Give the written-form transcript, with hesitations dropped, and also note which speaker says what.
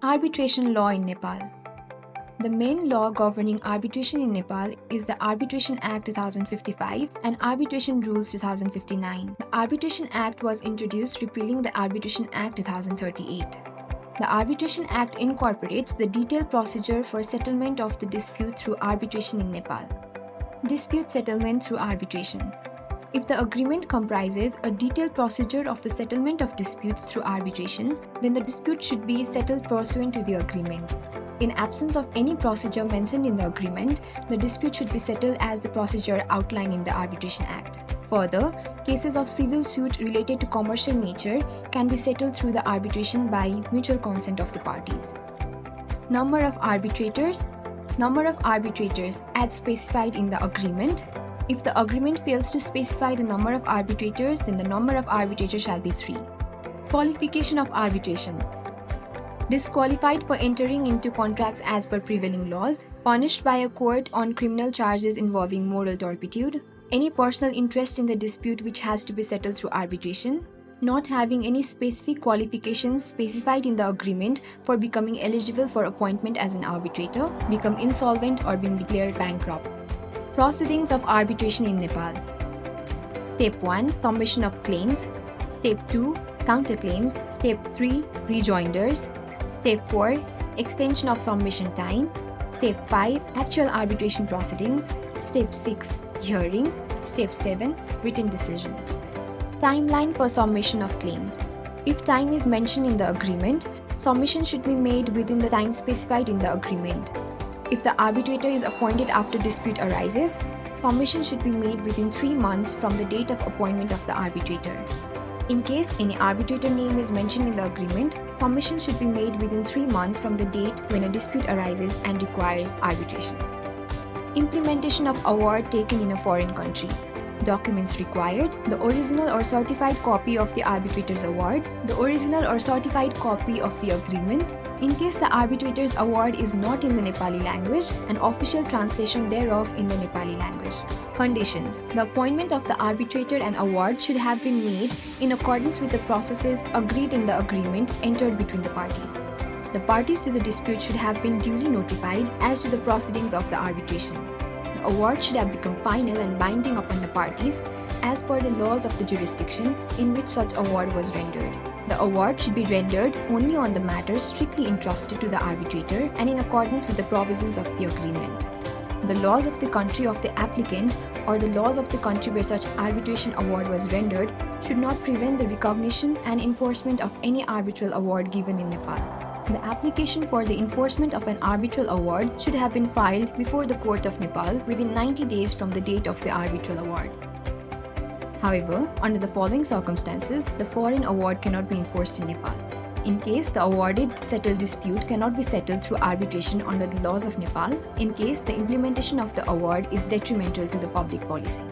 Speaker 1: Arbitration law in Nepal. The main law governing arbitration in Nepal is the Arbitration Act 2055 and Arbitration Rules 2059. The Arbitration Act was introduced repealing the Arbitration Act 2038. The Arbitration Act incorporates the detailed procedure for settlement of the dispute through arbitration in Nepal. Dispute settlement through arbitration. If the agreement comprises a detailed procedure of the settlement of disputes through arbitration, then the dispute should be settled pursuant to the agreement. In absence of any procedure mentioned in the agreement, the dispute should be settled as the procedure outlined in the Arbitration Act. Further, cases of civil suit related to commercial nature can be settled through the arbitration by mutual consent of the parties. Number of arbitrators. Number of arbitrators as specified in the agreement. If the agreement fails to specify the number of arbitrators, then the number of arbitrators shall be 3. Qualification of arbitration. Disqualified for entering into contracts as per prevailing laws, punished by a court on criminal charges involving moral turpitude, any personal interest in the dispute which has to be settled through arbitration, not having any specific qualifications specified in the agreement for becoming eligible for appointment as an arbitrator, become insolvent or being declared bankrupt. Proceedings of arbitration in Nepal. Step 1. Submission of claims. Step 2. Counterclaims. Step 3. Rejoinders. Step 4. Extension of submission time. Step 5. Actual arbitration proceedings. Step 6. Hearing. Step 7. Written decision. Timeline for submission of claims. If time is mentioned in the agreement, submission should be made within the time specified in the agreement. If the arbitrator is appointed after dispute arises, submission should be made within 3 months from the date of appointment of the arbitrator. In case any arbitrator name is mentioned in the agreement, submission should be made within 3 months from the date when a dispute arises and requires arbitration. Implementation of award taken in a foreign country. Documents required: the original or certified copy of the arbitrator's award, the original or certified copy of the agreement. In case the arbitrator's award is not in the Nepali language, an official translation thereof in the Nepali language. Conditions: the appointment of the arbitrator and award should have been made in accordance with the processes agreed in the agreement entered between the parties. The parties to the dispute should have been duly notified as to the proceedings of the arbitration. The award should have become final and binding upon the parties as per the laws of the jurisdiction in which such award was rendered. The award should be rendered only on the matters strictly entrusted to the arbitrator and in accordance with the provisions of the agreement. The laws of the country of the applicant or the laws of the country where such arbitration award was rendered should not prevent the recognition and enforcement of any arbitral award given in Nepal. The application for the enforcement of an arbitral award should have been filed before the Court of Nepal within 90 days from the date of the arbitral award. However, under the following circumstances, the foreign award cannot be enforced in Nepal. In case the awarded settled dispute cannot be settled through arbitration under the laws of Nepal, in case the implementation of the award is detrimental to the public policy.